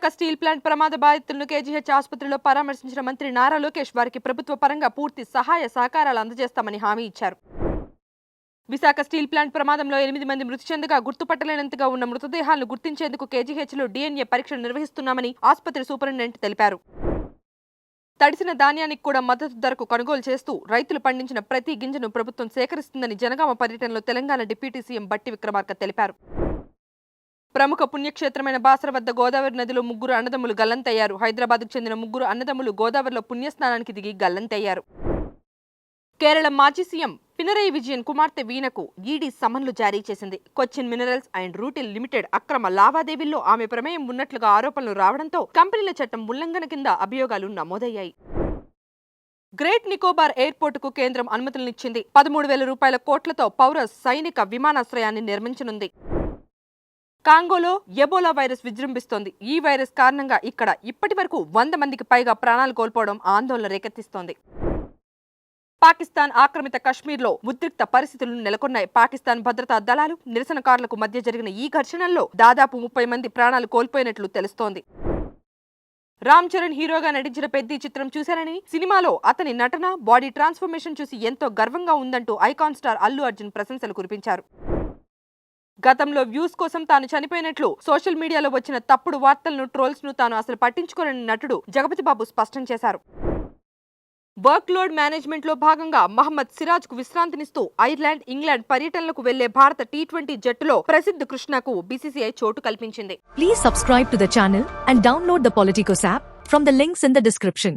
Visakha steel plant ప్రమాద బాధితులను KGH ఆసుపత్రిలో పరామర్శించిన మంత్రి నారా లోకేష్ వారికి ప్రభుత్వ పరంగా పూర్తి సహాయ సహకారాలు అందజేస్తామని హామీ ఇచ్చారు. విశాఖ స్టీల్ ప్లాంట్ ప్రమాదంలో 8 మంది మృతి చెందగా గుర్తుపట్టలేనంతగా ఉన్న మృతదేహాలను గుర్తించేందుకు కేజీహెచ్లో DNA పరీక్షలు నిర్వహిస్తున్నామని ఆసుపత్రి సూపరింటెండెంట్ తెలిపారు. తడిసిన ధాన్యానికి కూడా మద్దతు ధరకు కొనుగోలు చేస్తూ రైతులు పండించిన ప్రతి గింజను ప్రభుత్వం సేకరిస్తుందని జనగామ పర్యటనలో తెలంగాణ డిప్యూటీ సీఎం బట్టి విక్రమార్క తెలిపారు. ప్రముఖ పుణ్యక్షేత్రమైన బాసర వద్ద గోదావరి నదిలో 3 అన్నదమ్ములు గల్లంతయ్యారు. హైదరాబాద్కు చెందిన 3 అన్నదమ్ములు గోదావరిలో పుణ్యస్నానానికి దిగి గల్లంతయ్యారు. కేరళ మాజీ సీఎం పినరయి విజయన్ కుమార్తె వీణకు ఈడీ సమన్లు జారీ చేసింది. Cochin minerals and rutile limited అక్రమ లావాదేవీల్లో ఆమె ప్రమేయం ఉన్నట్లుగా ఆరోపణలు రావడంతో కంపెనీల చట్టం ఉల్లంఘన కింద అభియోగాలు నమోదయ్యాయి. గ్రేట్ నికోబార్ ఎయిర్పోర్టుకు కేంద్రం అనుమతులనిచ్చింది. 13,000 రూపాయల కోట్లతో పౌర సైనిక విమానాశ్రయాన్ని నిర్మించనుంది. కాంగోలో ఎబోలా వైరస్ విజృంభిస్తోంది. ఈ వైరస్ కారణంగా ఇక్కడ ఇప్పటి వరకు 100 మందికి పైగా ప్రాణాలు కోల్పోవడం ఆందోళన రేకెత్తిస్తోంది. పాకిస్తాన్ ఆక్రమిత కశ్మీర్లో ఉద్రిక్త పరిస్థితులు నెలకొన్నాయి. పాకిస్తాన్ భద్రతా దళాలు నిరసనకారులకు మధ్య జరిగిన ఈ ఘర్షణల్లో దాదాపు 30 మంది ప్రాణాలు కోల్పోయినట్లు తెలుస్తోంది. రామ్ చరణ్ హీరోగా నటించిన పెద్ద చిత్రం చూశారని, సినిమాలో అతని నటన, బాడీ ట్రాన్స్ఫర్మేషన్ చూసి ఎంతో గర్వంగా ఉందంటూ ఐకాన్ స్టార్ అల్లు అర్జున్ ప్రశంసలు కురిపించారు. గతంలో వ్యూస్ కోసం తాను చనిపోయినట్లు సోషల్ మీడియాలో వచ్చిన తప్పుడు వార్తలను, ట్రోల్స్ ను తాను అసలు పట్టించుకోనని నటుడు జగపతి బాబు స్పష్టం చేశారు. వర్క్ లోడ్ మేనేజ్మెంట్ లో భాగంగా మహమ్మద్ సిరాజ్ కు విశ్రాంతినిస్తూ ఐర్లాండ్, ఇంగ్లాండ్ పర్యటనలకు వెళ్లే భారత T20 జట్టులో ప్రసిద్ధ కృష్ణకు BCCI చోటు కల్పించింది. Please subscribe to the channel and download the Politicos app from the links in the description.